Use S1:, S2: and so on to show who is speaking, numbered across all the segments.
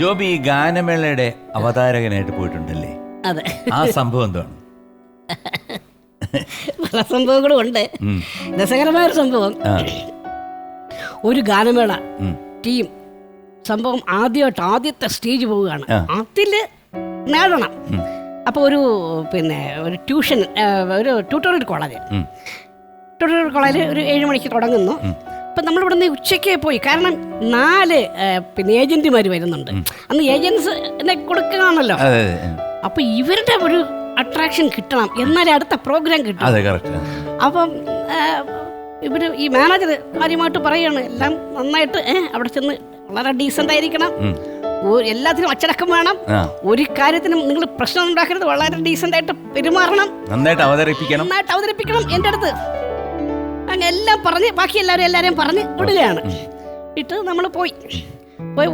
S1: ജോബി ഈ ഗാനമേളയുടെ അവതാരകനായിട്ട് പോയിട്ടുണ്ടല്ലേ?
S2: അതെ.
S1: ആ സംഭവം എന്താണ്?
S2: പല സംഭവങ്ങളും ഉണ്ട്. രസകരമായൊരു സംഭവം, ഒരു ഗാനമേള ടീം സംഭവം ആദ്യത്തെ സ്റ്റേജ് പോവുകയാണ്. അതില് നേടണം. അപ്പോൾ ഒരു ട്യൂഷൻ, ഒരു ട്യൂട്ടോറിയൽ കോളേജ് ഒരു 7 മണിക്ക് തുടങ്ങുന്നു. അപ്പം നമ്മളിവിടെ നിന്ന് ഉച്ചയ്ക്ക് പോയി, കാരണം 4 ഏജന്റുമാർ വരുന്നുണ്ട്. അന്ന് ഏജൻസിനെ കൊടുക്കുകയാണല്ലോ. അപ്പം ഇവരുടെ ഒരു അട്രാക്ഷൻ കിട്ടണം, എന്നാലേ അടുത്ത പ്രോഗ്രാം കിട്ടും. അപ്പം ഈ മാനേജർ കാര്യമായിട്ട് പറയുകയാണ്, എല്ലാം നന്നായിട്ട് അവിടെ ചെന്ന് വളരെ ഡീസൻ്റ് ആയിരിക്കണം, എല്ലാത്തിനും അച്ചടക്കം വേണം, ഒരു കാര്യത്തിനും നിങ്ങൾ പ്രശ്നം ഉണ്ടാക്കരുത്, വളരെ ഡീസൻ്റ് ആയിട്ട് പെരുമാറണം, നന്നായിട്ട് അവതരിപ്പിക്കണം എൻ്റെ അടുത്ത്. അങ്ങനെ എല്ലാം പറഞ്ഞ് ബാക്കി എല്ലാവരെയും പറഞ്ഞ് വിടുകയാണ്. ഇട്ട് നമ്മൾ പോയി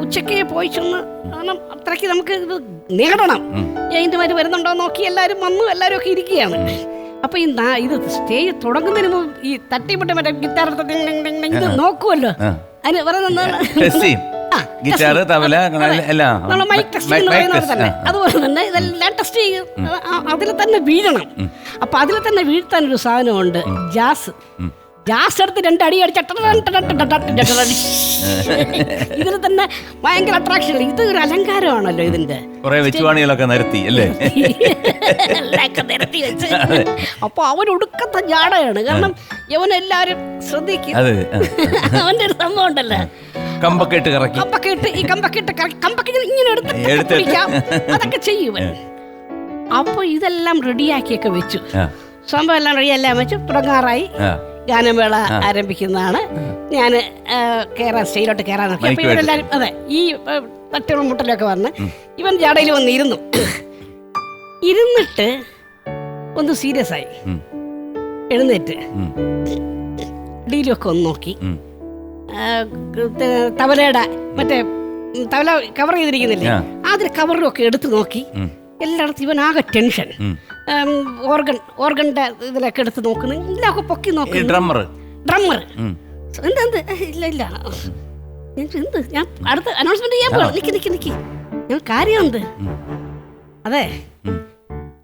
S2: ഉച്ചയ്ക്ക് പോയി ചെന്ന്, കാരണം അത്രയ്ക്ക് നമുക്ക് ഇത് നേടണം. ഏജന്റുമാർ വരുന്നുണ്ടോ നോക്കി എല്ലാവരും വന്നു, എല്ലാവരും ഒക്കെ ഇരിക്കുകയാണ്. അപ്പൊ ഇത് സ്റ്റേജ് തുടങ്ങുന്നതിന് മുമ്പ് ഈ തട്ടിപ്പെട്ട് മറ്റേ ഗിറ്റാർ ഇത് നോക്കുമല്ലോ, അതിന് അതുപോലെ തന്നെ ഇതെല്ലാം ടെസ്റ്റ് ചെയ്യും. അതിൽ തന്നെ വീഴണം. അപ്പൊ അതിൽ തന്നെ വീഴ്ത്താൻ ഒരു സാധനമുണ്ട്, ജാസ്. എടുത്ത് 2 അടി അടിച്ച ഇതിന് തന്നെ ഭയങ്കര അട്രാക്ഷൻ. ഇത് ഒരു അലങ്കാരമാണല്ലോ ഇതിന്റെ. നിരത്തി വെച്ച് അപ്പൊ അവനൊടുക്കത്തെ ജാടയാണ്. കാരണം യവനെല്ലാരും ശ്രദ്ധിക്കും. അവന്റെ ഒരു സംഭവം ഉണ്ടല്ലോ, കമ്പക്കെട്ട് ഇങ്ങനെ എടുത്ത് അതൊക്കെ ചെയ്യും. അപ്പൊ ഇതെല്ലാം റെഡിയാക്കിയൊക്കെ വെച്ചു, സംഭവം എല്ലാം റെഡിയെല്ലാം വെച്ച് തുടങ്ങാറായി. ഗാനമേള ആരംഭിക്കുന്നതാണ്. ഞാൻ സ്റ്റേജിലോട്ട് കയറാൻ നോക്കി. അപ്പൊ ഇവരെല്ലാരും ഈ തട്ടുകളും മുട്ടലൊക്കെ വന്ന് ഇവൻ ജാടയിൽ വന്ന് ഇരുന്നിട്ട് ഒന്ന് സീരിയസ് ആയി എഴുന്നേറ്റ് ഡീലൊക്കെ ഒന്ന് നോക്കി. തബലയുടെ തബല കവർ ചെയ്തിരിക്കുന്നില്ലേ, അതിൽ കവറിലൊക്കെ എടുത്ത് നോക്കി. എല്ലായിടത്തും ഇവൻ ആകെ ടെൻഷൻ. ഓർഗന്റെ ഇതിലൊക്കെ എടുത്ത് നോക്കുന്നു, എല്ലാം പൊക്കി നോക്കുന്നു. ഡ്രമ്മർ ഇല്ല എന്ത്, ഞാൻ അടുത്ത അനൗൺസ്മെന്റ് ചെയ്യാൻ പോകണം. നിക്ക് ഞാൻ കാര്യം എന്ത്, അതെ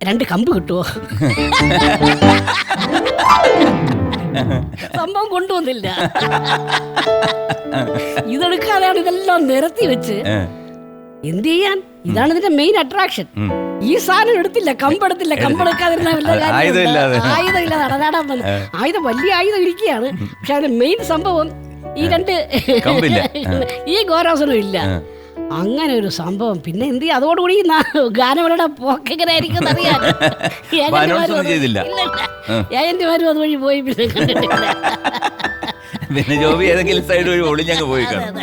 S2: 2 കമ്പ് കിട്ടുമോ? സംഭവം കൊണ്ടുവന്നില്ല. ഇതെടുക്കാതെയാണ് ഇതെല്ലാം നിരത്തി വെച്ച്. എന്ത് ചെയ്യാൻ? ഇതാണ് ഇതിന്റെ മെയിൻ അട്രാക്ഷൻ. ഈ സാധനം എടുത്തില്ല, കമ്പെടുത്തില്ല. കമ്പെടുക്കാതിരുന്ന ആയുധം വലിയ ആയുധം ഇരിക്കുകയാണ്. പക്ഷെ അതിന്റെ മെയിൻ സംഭവം ഈ 2 ഈ ഗോരാസനം ഇല്ല. അങ്ങനെ ഒരു സംഭവം. പിന്നെ എന്ത് ചെയ്യും? അതോടുകൂടി ഗാനമേളയുടെ പോക്കെങ്ങനെ ആയിരിക്കും അറിയാൻ. ഏജന്റുമാരും അതുവഴി പോയി.
S1: പിന്നെ ജോബി ഏതെങ്കിലും സൈഡ് വഴി ഒളിഞ്ഞങ്ങ് പോയി കാണും.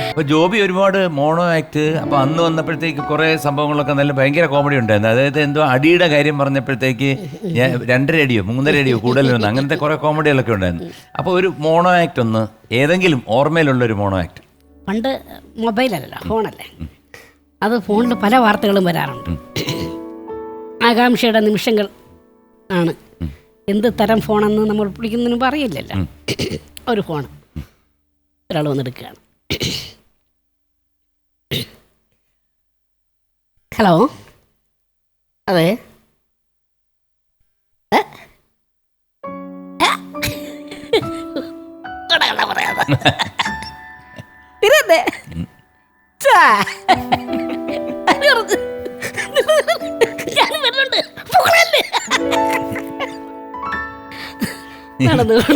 S1: അപ്പൊ ജോബി ഒരുപാട് മോണോ ആക്ട്. അപ്പൊ അന്ന് വന്നപ്പോഴത്തേക്ക് കുറെ സംഭവങ്ങളൊക്കെ നല്ല ഭയങ്കര കോമഡി ഉണ്ടായിരുന്നു. അതായത് എന്തോ അടിയുടെ കാര്യം പറഞ്ഞപ്പോഴത്തേക്ക് 2.5 അടിയോ 3.5 അടിയോ കൂടുതലൊന്നും, അങ്ങനത്തെ കുറെ കോമഡികളൊക്കെ ഉണ്ടായിരുന്നു. അപ്പൊ ഒരു മോണോ ആക്ട് ഒന്ന് ഏതെങ്കിലും ഓർമ്മയിലുള്ള ഒരു മോണോ ആക്ട്.
S2: പണ്ട് മൊബൈലല്ല, ഫോണല്ലേ. അത് ഫോണിൽ പല വാർത്തകളും വരാറുണ്ട്. ആകാംക്ഷയുടെ നിമിഷങ്ങൾ ആണ്. എന്ത് തരം ഫോണെന്ന് നമ്മൾ പിടിക്കുന്നതിന് മുമ്പ് അറിയില്ലല്ലോ. ഒരു ഫോൺ ഒരാൾ വന്നെടുക്കുകയാണ്. ഹലോ, അതെ,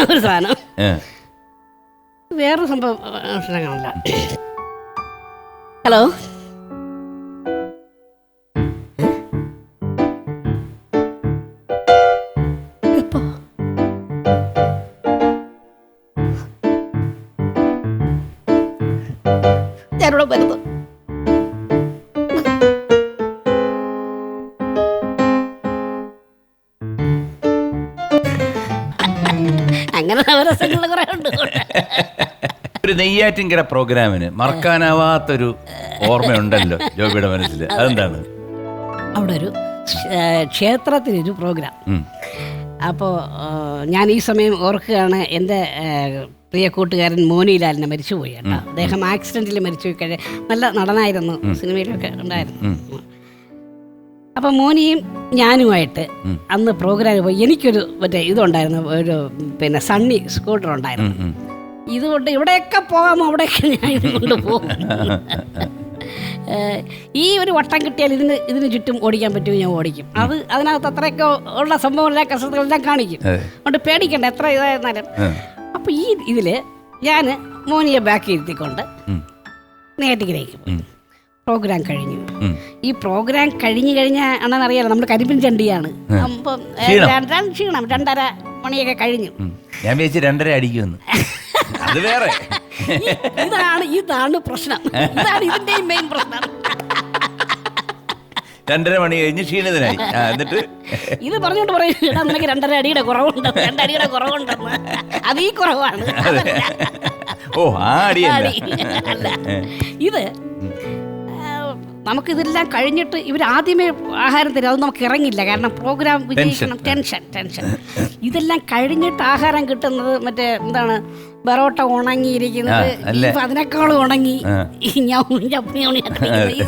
S2: ഒരു സാധനം. വേറൊരു സംഭവം കാണില്ല. ഹലോ, ഞാനിവിടെ വരുന്നു. അങ്ങനെ നവരസങ്ങൾ കുറെ ഉണ്ട്.
S1: ഒരു നെയ്യാറ്റിൻകര പ്രോഗ്രാമിന് മറക്കാനാവാത്തൊരു ഓർമ്മയുണ്ടല്ലോ ജോബിയുടെ മനസ്സിൽ, അതെന്താണ്?
S2: അവിടെ ഒരു ക്ഷേത്രത്തിനൊരു പ്രോഗ്രാം. അപ്പോൾ ഞാൻ ഈ സമയം ഓർക്കുകയാണ്, എൻ്റെ പ്രിയ കൂട്ടുകാരൻ മോനിലാലിനെ മരിച്ചുപോയി കേട്ടോ. അദ്ദേഹം ആക്സിഡന്റിൽ മരിച്ചു കഴിഞ്ഞ നല്ല നടനായിരുന്നു, സിനിമയിലൊക്കെ ഉണ്ടായിരുന്നു. അപ്പം മോനിയും ഞാനുമായിട്ട് അന്ന് പ്രോഗ്രാം പോയി. എനിക്കൊരു മറ്റേ ഇതുണ്ടായിരുന്നു, ഒരു പിന്നെ സണ്ണി സ്കൂട്ടർ ഉണ്ടായിരുന്നു. ഇതുകൊണ്ട് ഇവിടെയൊക്കെ പോകാമോ അവിടെയൊക്കെ ഞാൻ ഇതുകൊണ്ട് പോകും. ഈ ഒരു വട്ടം കിട്ടിയാൽ ഇതിന് ചുറ്റും ഓടിക്കാൻ പറ്റുമോ ഞാൻ ഓടിക്കും. അതിനകത്ത് അത്രയൊക്കെ ഉള്ള സംഭവങ്ങളെല്ലാം കസരത്തുകളെല്ലാം കാണിക്കും. അതുകൊണ്ട് പേടിക്കണ്ട എത്ര ഇതായിരുന്നാലും. അപ്പം ഈ ഇതിൽ ഞാൻ മോനിയെ ബാക്കി ഇരുത്തിക്കൊണ്ട് നെയ്യാറ്റിൻകരയ്ക്ക് പോയി. പ്രോഗ്രാം കഴിഞ്ഞു. ഈ പ്രോഗ്രാം കഴിഞ്ഞാൽ അണ്ണനറിയാലോ നമ്മൾ കരിമ്പിൻ ചണ്ടിയാണ്. അപ്പം ക്ഷീണം 2:30 മണിയൊക്കെ കഴിഞ്ഞു.
S1: ഞാൻ വിചാരിച്ചു 2:30 അടിക്കുമെന്ന്. അത് വേറെ.
S2: ഇതാണ് പ്രശ്നം. ഇതാണ് ഇതിന്റെ മെയിൻ പ്രശ്നം.
S1: 2:30 മണി കഴിഞ്ഞ് ക്ഷീണിതനായി. എന്നിട്ട്
S2: ഇത് പറഞ്ഞോണ്ട് പറയും നിനക്ക് 2:30 അടിയുടെ കുറവുണ്ട്, 2 അടിയുടെ കുറവുണ്ടെന്ന്. അത് ഈ കുറവാണ്.
S1: ഓ ആ അടിയല്ല.
S2: ഇത് നമുക്കിതെല്ലാം കഴിഞ്ഞിട്ട് ഇവർ ആദ്യമേ ആഹാരം തരും. അത് നമുക്ക് ഇറങ്ങില്ല, കാരണം പ്രോഗ്രാം വിജയിക്കണം. ടെൻഷൻ. ഇതെല്ലാം കഴിഞ്ഞിട്ട് ആഹാരം കിട്ടുന്നത് മറ്റേ എന്താണ്, ബറോട്ട ഉണങ്ങിയിരിക്കുന്നത്, അതിനേക്കാളും ഉണങ്ങി ഈ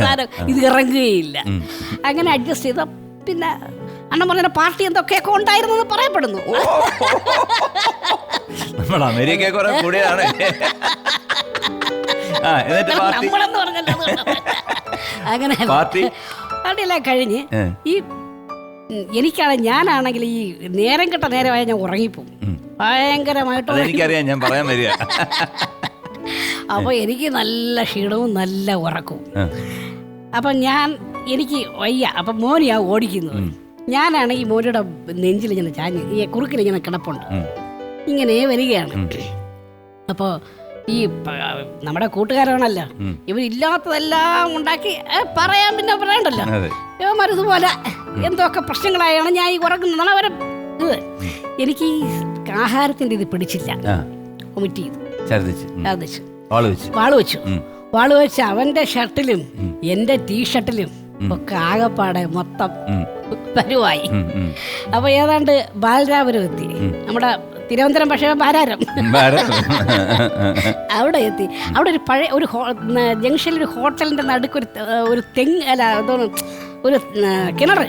S2: സാധനം ഇത് ഇറങ്ങുകയില്ല. അങ്ങനെ അഡ്ജസ്റ്റ് ചെയ്ത പിന്നെ അണ്ണൻ പറഞ്ഞ പാർട്ടി എന്തൊക്കെയൊക്കെ ഉണ്ടായിരുന്നു പറയപ്പെടുന്നു.
S1: നമ്മൾ അമേരിക്ക കുറെ കൂടിയാണ്.
S2: നമ്മളെന്ന് പറഞ്ഞല്ലോ. അങ്ങനെ പാർട്ടിയെല്ലാം കഴിഞ്ഞ് ഈ ഞാനാണെങ്കിൽ ഈ നേരം കെട്ട നേരമായ ഞാൻ ഉറങ്ങിപ്പോവും ഭയങ്കരമായിട്ട്.
S1: എനിക്കറിയാം, ഞാൻ പറയാൻ വരിക.
S2: അപ്പൊ എനിക്ക് നല്ല ക്ഷീണവും നല്ല ഉറക്കവും. അപ്പൊ എനിക്ക് വയ്യ. അപ്പൊ മോനിയാ ഓടിക്കുന്നത്. ഞാനാണെങ്കിൽ മോനിയുടെ നെഞ്ചിൽ ഇങ്ങനെ ചാഞ്ഞ് ഈ കുറുക്കിലിങ്ങനെ കിടപ്പുണ്ട്. ഇങ്ങനെ വരികയാണ്. അപ്പോൾ ഈ നമ്മുടെ കൂട്ടുകാരാണല്ലോ, ഇവരില്ലാത്തതെല്ലാം ഉണ്ടാക്കി പറയാൻ പിന്നെ പറയണ്ടല്ലോ. ഇവന്മാരിതുപോലെ എന്തൊക്കെ പ്രശ്നങ്ങളായാണ് ഞാൻ ഈ ഉറങ്ങുന്നതാണ് അവരെ. എനിക്ക് ഈ ആഹാരത്തിന്റെ ഇത് പിടിച്ചില്ല. വൊമിറ്റ് ചെയ്തു, വാള് വെച്ച് അവന്റെ ഷർട്ടിലും എന്റെ ടീഷർട്ടിലും ഒക്കെ ആകെപ്പാടെ മൊത്തം പരുവായി. അപ്പൊ ഏതാണ്ട് ബാലരാപുരം എത്തി. നമ്മുടെ തിരുവനന്തപുരം പക്ഷേ ബാരാരം അവിടെ എത്തി. അവിടെ ഒരു പഴയ ഒരു ജംഗ്ഷനിൽ ഒരു ഹോട്ടലിന്റെ നടുക്ക് ഒരു തെങ്ങ് അല്ല ഒരു കിണർ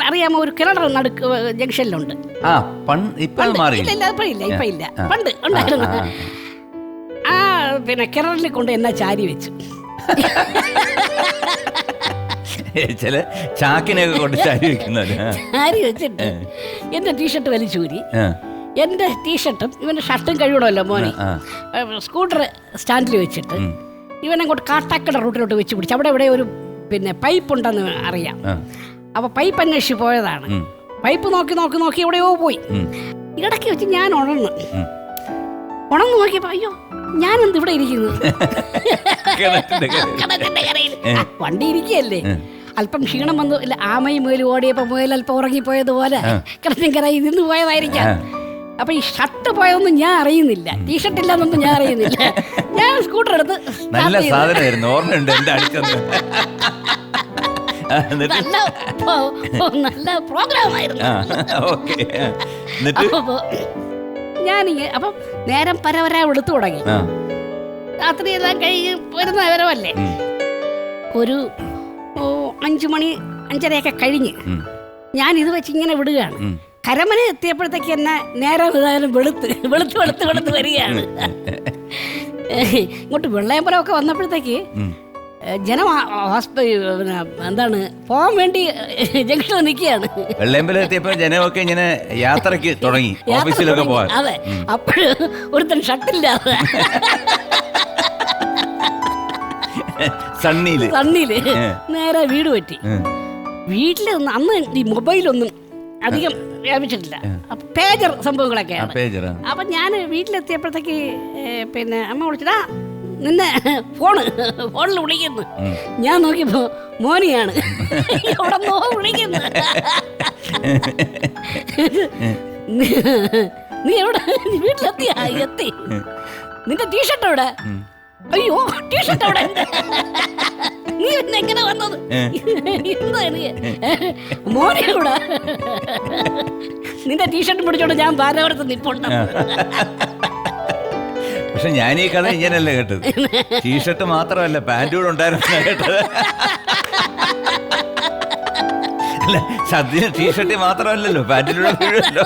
S2: അറിയാമോ? ഒരു കിണർ നടുക്ക് ജംഗ്ഷനിലുണ്ട്. ഇല്ല പണ്ട് ഉണ്ടായിരുന്നു. ആ പിന്നെ കിണറിൽ കൊണ്ട് എന്നെ ചാരി വെച്ചു.
S1: ചില ചാക്കിനൊക്കെ കൊണ്ട് ചാരി
S2: വെച്ചിട്ട് എന്റെ ടീഷർട്ട് വലിച്ചൂരി. എന്റെ ടീഷർട്ടും ഇവന്റെ ഷർട്ടും കഴിയണമല്ലോ മോനെ. സ്കൂട്ടർ സ്റ്റാൻഡിൽ വെച്ചിട്ട് ഇവനങ്ങോട്ട് കാട്ടാക്കട റൂട്ടിലോട്ട് വെച്ച് പിടിച്ചു. അവിടെ ഇവിടെ ഒരു പിന്നെ പൈപ്പ് ഉണ്ടെന്ന് അറിയാം. അപ്പൊ പൈപ്പ് അന്വേഷിച്ച് പോയതാണ്. പൈപ്പ് നോക്കി എവിടെയോ പോയി. ഇടയ്ക്ക് വെച്ച് ഞാൻ ഉണർന്നു നോക്കിയപ്പോ അയ്യോ ഞാനെന്ത് ഇവിടെ ഇരിക്കുന്നു. വണ്ടി ഇരിക്കുകയല്ലേ, അല്പം ക്ഷീണം വന്നു. ഇല്ല ആമയും മുയലും ഓടിയപ്പോ മുയൽ അല്പം ഉറങ്ങിപ്പോയതുപോലെ കിടക്കരായി നിന്ന് പോയതായിരിക്കാം. അപ്പൊ ഈ ഷർട്ട് പോയതൊന്നും ഞാൻ അറിയുന്നില്ല, ടീഷർട്ട് ഇല്ലാന്നൊന്നും ഞാൻ അറിയുന്നില്ല. ഞാൻ സ്കൂട്ടർ എടുത്ത്
S1: നല്ല സാധനമായിരുന്നു, ഓർമ്മയുണ്ട്.
S2: നല്ല പ്രോഗ്രാമായിരുന്നു. ഞാനിങ്ങനെ അപ്പം നേരം പരവര എടുത്തു തുടങ്ങി. രാത്രി എല്ലാം കഴിഞ്ഞ് വരുന്ന വിവരമല്ലേ, ഒരു 5 മണി 5:30 കഴിഞ്ഞ് ഞാൻ ഇത് വെച്ച് ഇങ്ങനെ വിടുകയാണ്. കരമന എത്തിയപ്പോഴത്തേക്ക് എന്നെ നേരെ വെളുത്ത് വരികയാണ്. ഇങ്ങോട്ട് വെള്ളയമ്പലമൊക്കെ വന്നപ്പോഴത്തേക്ക് ജനം എന്താണ് പോകാൻ വേണ്ടി ജംഗ്ഷനിൽ നിൽക്കുകയാണ്.
S1: വെള്ളയമ്പലം എത്തിയപ്പോൾ ജനമൊക്കെ ഇങ്ങനെ യാത്രക്ക് തുടങ്ങി, ഓഫീസിലൊക്കെ പോകാൻ.
S2: അതെ, അപ്പോഴും ഒരുത്തൻ ഷർട്ടില്ലാതെ സണ്ണിയില് നേരെ വീട് പറ്റി. വീട്ടിൽ അന്ന് ഈ മൊബൈലൊന്നും അധികം വ്യാപിച്ചിട്ടില്ല, പേജർ സംഭവങ്ങളൊക്കെയാണ്. അപ്പൊ ഞാൻ വീട്ടിലെത്തിയപ്പോഴത്തേക്ക് പിന്നെ അമ്മ വിളിച്ചിട്ടാ നിന്നെ ഫോണിൽ വിളിക്കുന്നു. ഞാൻ നോക്കിയപ്പോ മോനിയാണ് എവിടെന്നോ വിളിക്കുന്നു. നീ എവിടെ? വീട്ടിലെത്തി. നിന്റെ ടീഷർട്ട് എവിടെ? അയ്യോ ടീഷർട്ട് എവിടെ? നീ പിന്നെ എങ്ങനെ വന്നത്? എന്താ മോനെ എവിടെ? നിന്റെ ടീഷർട്ട് പിടിച്ചോണ്ട് ഞാൻ ബാലവരത്ത് നിപ്പുണ്ട്.
S1: പക്ഷെ ഞാൻ ഈ കഥ ഇങ്ങനെയല്ല കേട്ടത്. ടീഷർട്ട് മാത്രമല്ല പാൻറ് കൂടെ ഉണ്ടായിരുന്നു കേട്ടത്. അല്ല സദ്യ ടീഷർട്ട് മാത്രമല്ലല്ലോ, പാൻറ്റിലൂടെ വീഴുമല്ലോ.